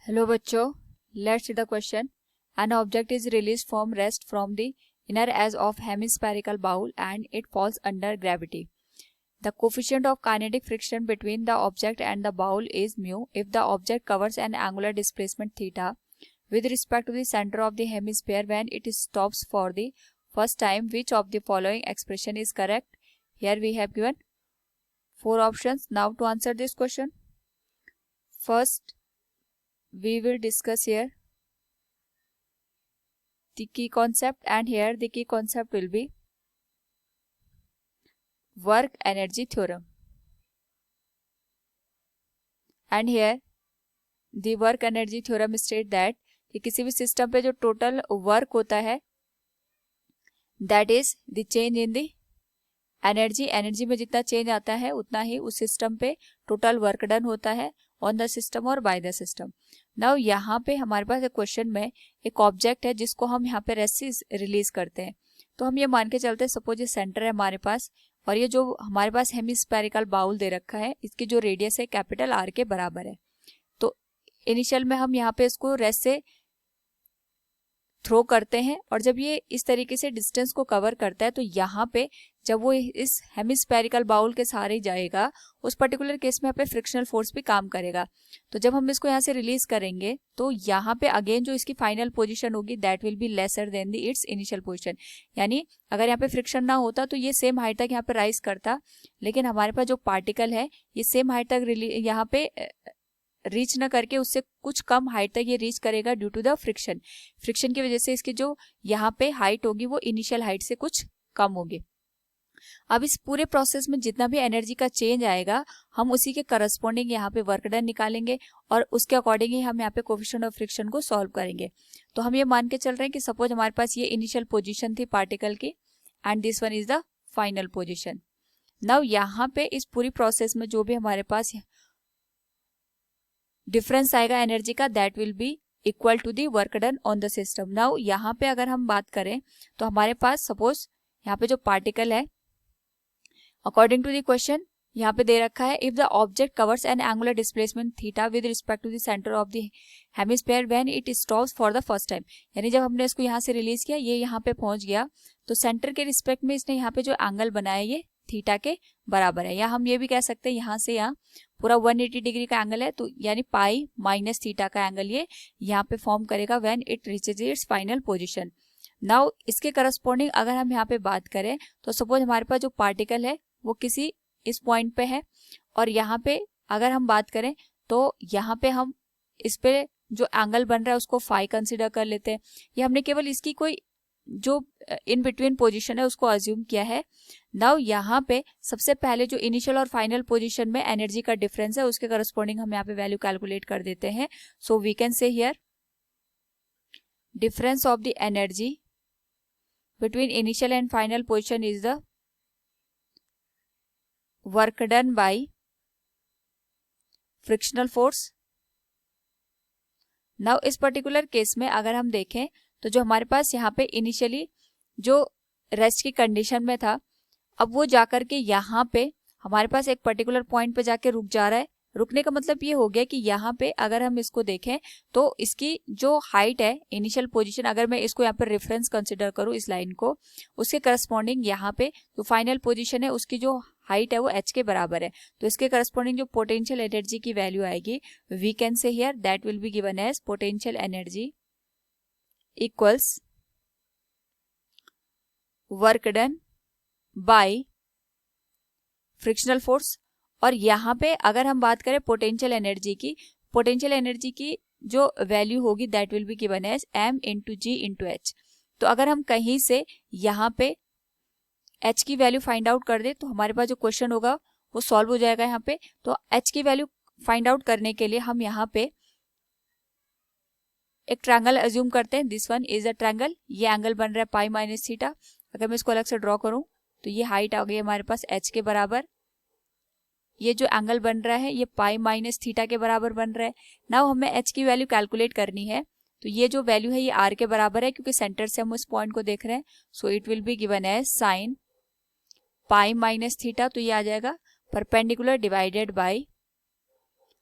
Hello बच्चों, let's see the question. An object is release from rest from the inner edge of hemispherical bowl and it falls under gravity. The coefficient of kinetic friction between the object and the bowl is mu if the object covers an angular displacement theta with respect to the center of the hemisphere when it stops for the first time. Which of the following expression is correct? Here we have given four options. Now to answer this question, first we will discuss here the key concept, and here the key concept will be work energy theorem. And here the work energy theorem state that कि किसी भी system पे जो total work होता है that is the change in the energy में जितना change आता है उतना ही उस सिस्टम पे टोटल वर्क डन होता है ऑन द सिस्टम और बाय द सिस्टम. नाउ यहाँ पे हमारे पास एक क्वेश्चन में एक ऑब्जेक्ट है जिसको हम यहाँ पे रेस्ट रिलीज करते हैं. तो हम ये मान के चलते हैं सपोज ये सेंटर है हमारे पास और ये जो हमारे पास हेमिस्फेरिकल बाउल दे रखा है इसकी जो रेडियस है कैपिटल आर के बराबर है. तो इनिशियल में हम यहाँ पे इसको रेस्ट से थ्रो करते हैं और जब ये इस तरीके से डिस्टेंस को कवर करता है तो यहाँ पे जब वो इस हेमिस्फेरिकल बाउल के सहारे जाएगा उस पर्टिकुलर केस में यहाँ पे फ्रिक्शनल फोर्स भी काम करेगा. तो जब हम इसको यहाँ से रिलीज करेंगे तो यहाँ पे अगेन जो इसकी फाइनल पोजीशन होगी that will be lesser than the it's initial position. यानी अगर यहाँ पे फ्रिक्शन ना होता तो ये सेम हाइट तक यहाँ पे राइज करता, लेकिन हमारे पास जो पार्टिकल है ये सेम हाइट तक यहाँ पे रीच न करके उससे कुछ कम हाइट तक ये रीच करेगा ड्यू टू द फ्रिक्शन की वजह से इसकी जो यहाँ पे हाइट होगी वो इनिशियल हाइट से कुछ कम होगी. अब इस पूरे प्रोसेस में जितना भी एनर्जी का चेंज आएगा हम उसी के करस्पॉन्डिंग यहाँ पे वर्क डन निकालेंगे और उसके अकॉर्डिंग ही हम यहाँ पे कोएफिशिएंट ऑफ फ्रिक्शन को सॉल्व करेंगे. तो हम ये मान के चल रहे हैं कि सपोज हमारे पास ये इनिशियल पोजीशन थी पार्टिकल की and this one is the final position. Now यहाँ पे इस पूरी प्रोसेस में जो भी हमारे पास डिफरेंस आएगा एनर्जी का that will be equal to the work done on the system. Now यहाँ पे अगर हम बात करें तो हमारे पास सपोज यहाँ पे जो पार्टिकल है अकॉर्डिंग टू द क्वेश्चन यहाँ पे दे रखा है if the object covers an angular displacement theta with respect to the centre of the hemisphere when it stops for the first time. यानी जब हमने इसको यहाँ से रिलीज किया ये यहाँ पे पहुंच गया तो सेंटर के रिस्पेक्ट में इसने यहाँ पे जो एंगल बनाया ये थीटा के बराबर है. या हम ये भी कह सकते हैं यहाँ से यहाँ पूरा 180 डिग्री का एंगल है तो यानी पाई माइनस थीटा का एंगल ये यहाँ पे फॉर्म करेगा when it reaches it's final position. Now इसके करस्पॉन्डिंग अगर हम यहाँ पे बात करें तो सपोज हमारे पास जो पार्टिकल है वो किसी इस पॉइंट पे है और यहाँ पे अगर हम बात करें तो यहाँ पे हम इस पे जो एंगल बन रहा है उसको फाई कंसिडर कर लेते हैं. ये हमने केवल इसकी कोई जो इन बिटवीन पोजीशन है उसको अज्यूम किया है. नाउ यहाँ पे सबसे पहले जो इनिशियल और फाइनल पोजीशन में एनर्जी का डिफरेंस है उसके करस्पॉन्डिंग हम यहाँ पे वैल्यू कैलकुलेट कर देते हैं. So we can say here difference of the energy between initial and final position is the work done by frictional force. Now इस पर्टिकुलर केस में अगर हम देखें तो जो हमारे पास यहाँ पे इनिशियली जो रेस्ट की कंडीशन में था अब वो जाकर के यहाँ पे हमारे पास एक पर्टिकुलर पॉइंट पे जाके रुक जा रहा है. रुकने का मतलब ये हो गया कि यहाँ पे अगर हम इसको देखें तो इसकी जो हाइट है इनिशियल पोजीशन अगर मैं इसको यहाँ पे रेफरेंस कंसिडर करूँ इस लाइन को उसके करस्पॉन्डिंग यहाँ पे जो फाइनल पोजीशन है उसकी जो हाइट है वो h के बराबर है. तो इसके करस्पॉन्डिंग जो पोटेंशियल एनर्जी की वैल्यू आएगी we can say here that will be given as potential energy equals work done by frictional force. और यहाँ पे अगर हम बात करें पोटेंशियल एनर्जी की जो वैल्यू होगी that will be given as m into g into h. तो अगर हम कहीं से यहाँ पे h की वैल्यू फाइंड आउट कर दे तो हमारे पास जो क्वेश्चन होगा वो सॉल्व हो जाएगा. यहाँ पे तो h की वैल्यू फाइंड आउट करने के लिए हम यहाँ पे एक ट्रायंगल अज्यूम करते हैं. This one is a triangle. ये एंगल बन रहा है पाई माइनस थीटा. अगर मैं इसको अलग से ड्रॉ करूं तो ये हाइट आ गई हमारे पास h के बराबर. ये जो एंगल बन रहा है ये पाई माइनस थीटा के बराबर बन रहा है. नाउ हमें h की वैल्यू कैलकुलेट करनी है तो ये जो वैल्यू है ये r के बराबर है क्योंकि सेंटर से हम उस पॉइंट को देख रहे हैं. So it will be given as sine pi minus theta. तो ये आ जाएगा perpendicular divided by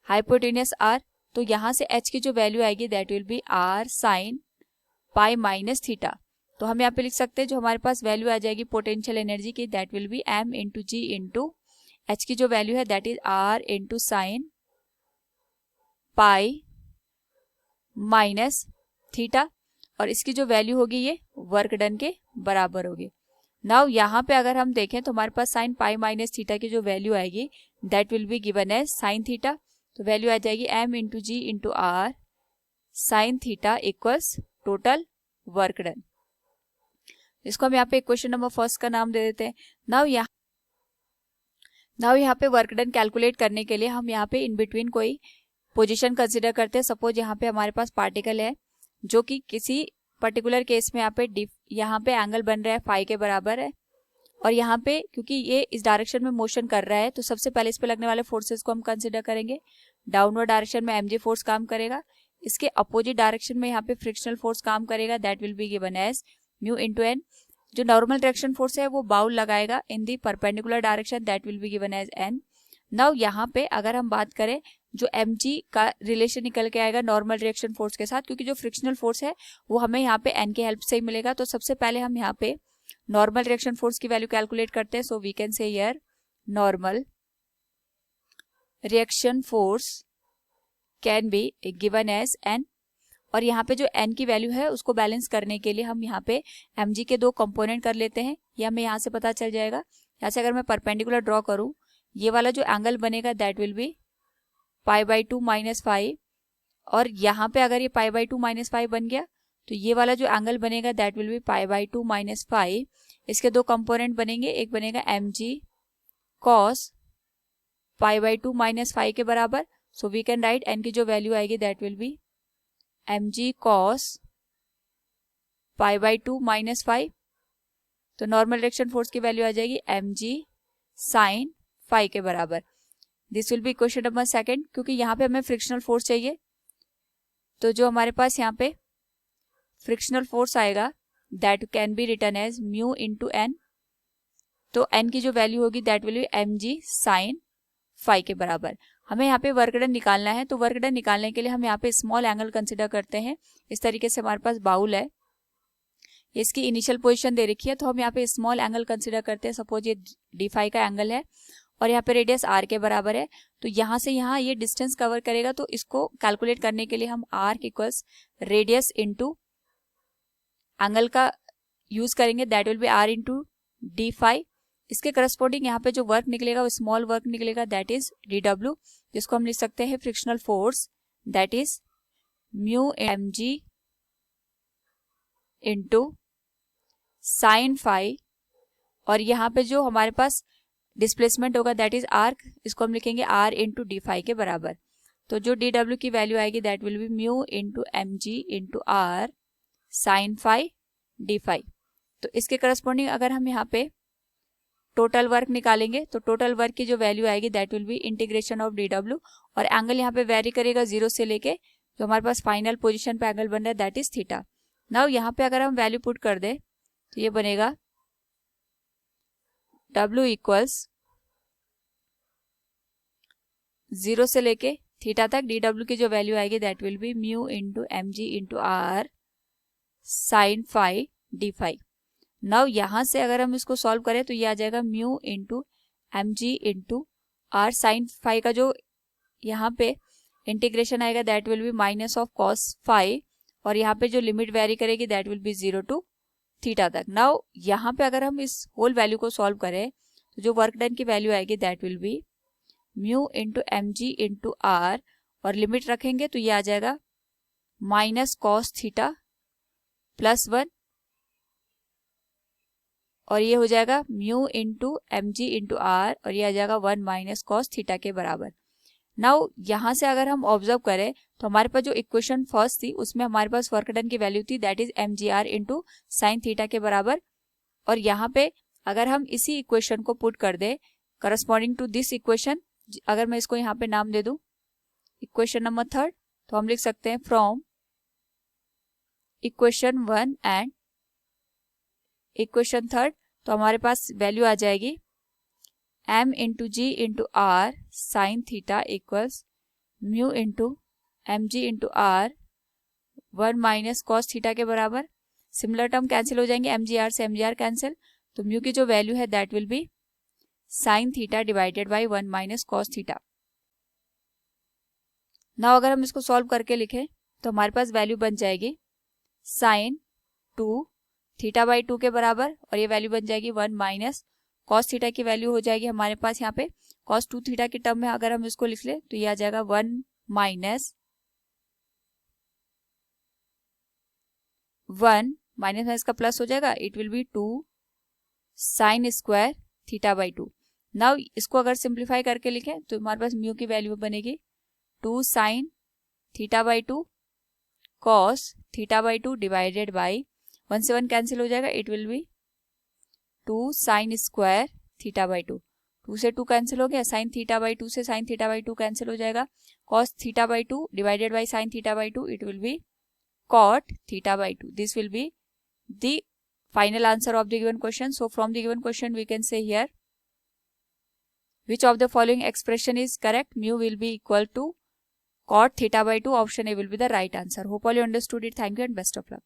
hypotenuse r. तो यहाँ से h की जो वैल्यू आएगी that will be r sine pi minus theta. तो हम यहाँ पे लिख सकते हैं जो हमारे पास वैल्यू आ जाएगी पोटेंशियल एनर्जी की that will be m into g into h की जो वैल्यू है that is r into sine pi minus theta, और इसकी जो वैल्यू होगी ये वर्क डन के बराबर होगी। नाउ यहाँ पे अगर हम देखें तो हमारे पास साइन पाई माइनस थीटा की जो वैल्यू आएगी that will be given as sine theta. तो वैल्यू आ जाएगी m into g into r sine theta equals total work done. इसको हम यहाँ पे क्वेश्चन नंबर फर्स्ट का नाम दे देते हैं। नाउ यहाँ पे वर्क डन कैलकुलेट करने के लिए हम यहाँ पे इन बिटवीन कोई पोजीशन कंसिडर करते हैं। सपोज यहाँ पे हमारे पास पार्टिकल है जो कि किसी पर्टिकुलर केस में यहाँ पे एंगल बन रहा है फाई के बराबर है, और यहाँ पे क्योंकि ये इस डायरेक्शन में मोशन कर रहा है तो सबसे पहले इस पे लगने वाले फोर्सेस को हम कंसिडर करेंगे। डाउनवर्ड डायरेक्शन में mg फोर्स काम करेगा, इसके अपोजिट डायरेक्शन में यहाँ पे फ्रिक्शनल फोर्स काम करेगा that will be given as mu into N. जो नॉर्मल डायरेक्शन फोर्स है वो बाउल लगाएगा in the perpendicular direction that will be given as N. Now यहाँ पे अगर हम बात करें जो mg का रिलेशन निकल के आएगा नॉर्मल डायरेक्शन फोर्स के साथ, क्योंकि जो फ्रिक्शनल फोर्स है वो हमें यहाँ पे n के हेल्प से ही मिलेगा। तो सबसे पहले हम यहाँ पे नॉर्मल डायरेक्शन फोर्स की वैल्यू कैलकुलेट करते हैं। So we can say here normal reaction force can be given as n, और यहाँ पे जो n की वैल्यू है उसको बैलेंस करने के लिए हम यहाँ पे mg के दो कंपोनेंट कर लेते हैं। ये हमें यहाँ से पता चल जाएगा। यहाँ से अगर मैं परपेंडिकुलर ड्रॉ करूँ, ये वाला जो एंगल बनेगा that will be pi by 2 minus 5, और यहाँ पे अगर ये पाई बाई 2 माइनस 5 बन गया तो ये वाला जो एंगल बनेगा that will be pi by 2 minus 5। इसके दो कंपोनेंट बनेंगे, एक बनेगा mg cos pi by 2 minus 5 के बराबर। So we can write n की जो वैल्यू आएगी that will be mg cos pi by 2 minus 5। तो नॉर्मल डायरेक्शन फोर्स की वैल्यू आ जाएगी mg साइन 5 के बराबर। This will be question number second. क्योंकि यहाँ पे हमें फ्रिक्शनल फोर्स चाहिए, तो जो हमारे पास यहाँ पे फ्रिक्शनल फोर्स आएगा that can be written as mu into n. तो एन की जो वैल्यू होगी that will be mg sine 5 के बराबर। हमें यहाँ पे वर्क डन निकालना है, तो वर्क डन निकालने के लिए हम यहाँ पे स्मॉल एंगल कंसिडर करते हैं। इस तरीके से हमारे पास बाउल है, इसकी इनिशियल पोजीशन दे रखी है, तो हम यहाँ पे स्मॉल एंगल कंसिडर करते हैं। सपोज ये d5 का एंगल है और यहाँ पे रेडियस r के बराबर है, तो यहाँ से यहाँ ये डिस्टेंस कवर करेगा। तो इसको कैलकुलेट करने के लिए हम r equals radius into angle का यूज करेंगे that will be r into d5। इसके करस्पॉन्डिंग यहाँ पे जो वर्क निकलेगा वो स्मॉल वर्क निकलेगा दैट इज dw, जिसको हम लिख सकते हैं frictional force that is mu mg into sine 5, और यहाँ पे जो हमारे पास डिस्प्लेसमेंट होगा दैट इज आर्क, इसको हम लिखेंगे r इंटू d5 के बराबर। तो जो dw की वैल्यू आएगी that will be mu into mg into r sine 5 d5। तो इसके करस्पॉन्डिंग अगर हम यहाँ पे टोटल वर्क निकालेंगे तो टोटल वर्क की जो वैल्यू आएगी that will be integration of dw, और एंगल यहाँ पे वेरी करेगा 0 से लेके जो हमारे पास फाइनल पोजीशन पे एंगल बन रहा है दैट इज थीटा। नाउ यहाँ पे अगर हम वैल्यू पुट कर दे तो ये बनेगा w इक्वल्स 0 से लेके थीटा तक dw की जो वैल्यू आएगी that will be mu into mg into r sine 5 d5। Now यहाँ से अगर हम इसको सॉल्व करें तो ये आ जाएगा mu into mg into r sine 5 का जो यहाँ पे इंटीग्रेशन आएगा that will be minus of cos 5, और यहाँ पे जो लिमिट वेरी करेगी दैट विल बी 0 टू थीटा तक। नाउ यहाँ पे अगर हम इस होल वैल्यू को सॉल्व करें तो जो वर्क डन की वैल्यू आएगी that will be mu into mg into r, और लिमिट रखेंगे तो ये आ जाएगा माइनस कॉस थीटा प्लस 1, और ये हो जाएगा mu into mg into r, और ये आ जाएगा 1 माइनस कॉस थीटा के बराबर। नाउ यहाँ से अगर हम ऑब्जर्व करें तो हमारे पास जो इक्वेशन फर्स्ट थी उसमें हमारे पास वर्क डन की वैल्यू थी that is mgr into sine theta के बराबर, और यहाँ पे अगर हम इसी इक्वेशन को पुट कर दे करस्पॉन्डिंग टू दिस इक्वेशन, अगर मैं इसको यहाँ पे नाम दे दूं इक्वेशन नंबर 3, तो हम लिख सकते हैं फ्रॉम इक्वेशन 1 एंड इक्वेशन 3, तो हमारे पास वैल्यू आ जाएगी m into g into r sine theta equals mu into mg into r 1 minus cos theta के बराबर। सिमिलर टर्म कैंसिल हो जाएंगे, एम जी आर से एम जी आर कैंसिल, तो म्यू की जो वैल्यू है that will be sine theta divided by 1 minus cos theta. Now अगर हम इसको सॉल्व करके लिखें तो हमारे पास वैल्यू बन जाएगी साइन 2 थीटा बाई 2 के बराबर, और ये वैल्यू बन जाएगी 1 माइनस कॉस थीटा की वैल्यू हो जाएगी हमारे पास यहाँ पे कॉस 2 थीटा के टर्म में अगर हम इसको लिख ले तो ये आ जाएगा 1 माइनस 1 माइनस में इसका प्लस हो जाएगा, it will B 2 sine square theta by 2। Now इसको अगर सिंप्लीफाई करके लिखें तो हमारे पास म्यू की वैल्यू बनेगी 2 sine theta by 2 cos theta by 2 divided by 1 से 1 कैंसिल हो जाएगा, it will B 2 sine square theta by 2। 2 से 2 कैंसिल हो गया, साइन थीटा बाई 2 से साइन थीटा बाई 2 कैंसिल हो जाएगा, cos theta by 2 divided by sine theta by 2, it will B cot theta by 2. This will be the final answer of the given question. So from the given question we can say here which of the following expression is correct. Mu will be equal to cot theta by 2. Option A will be the right answer. Hope all you understood it. Thank you and best of luck.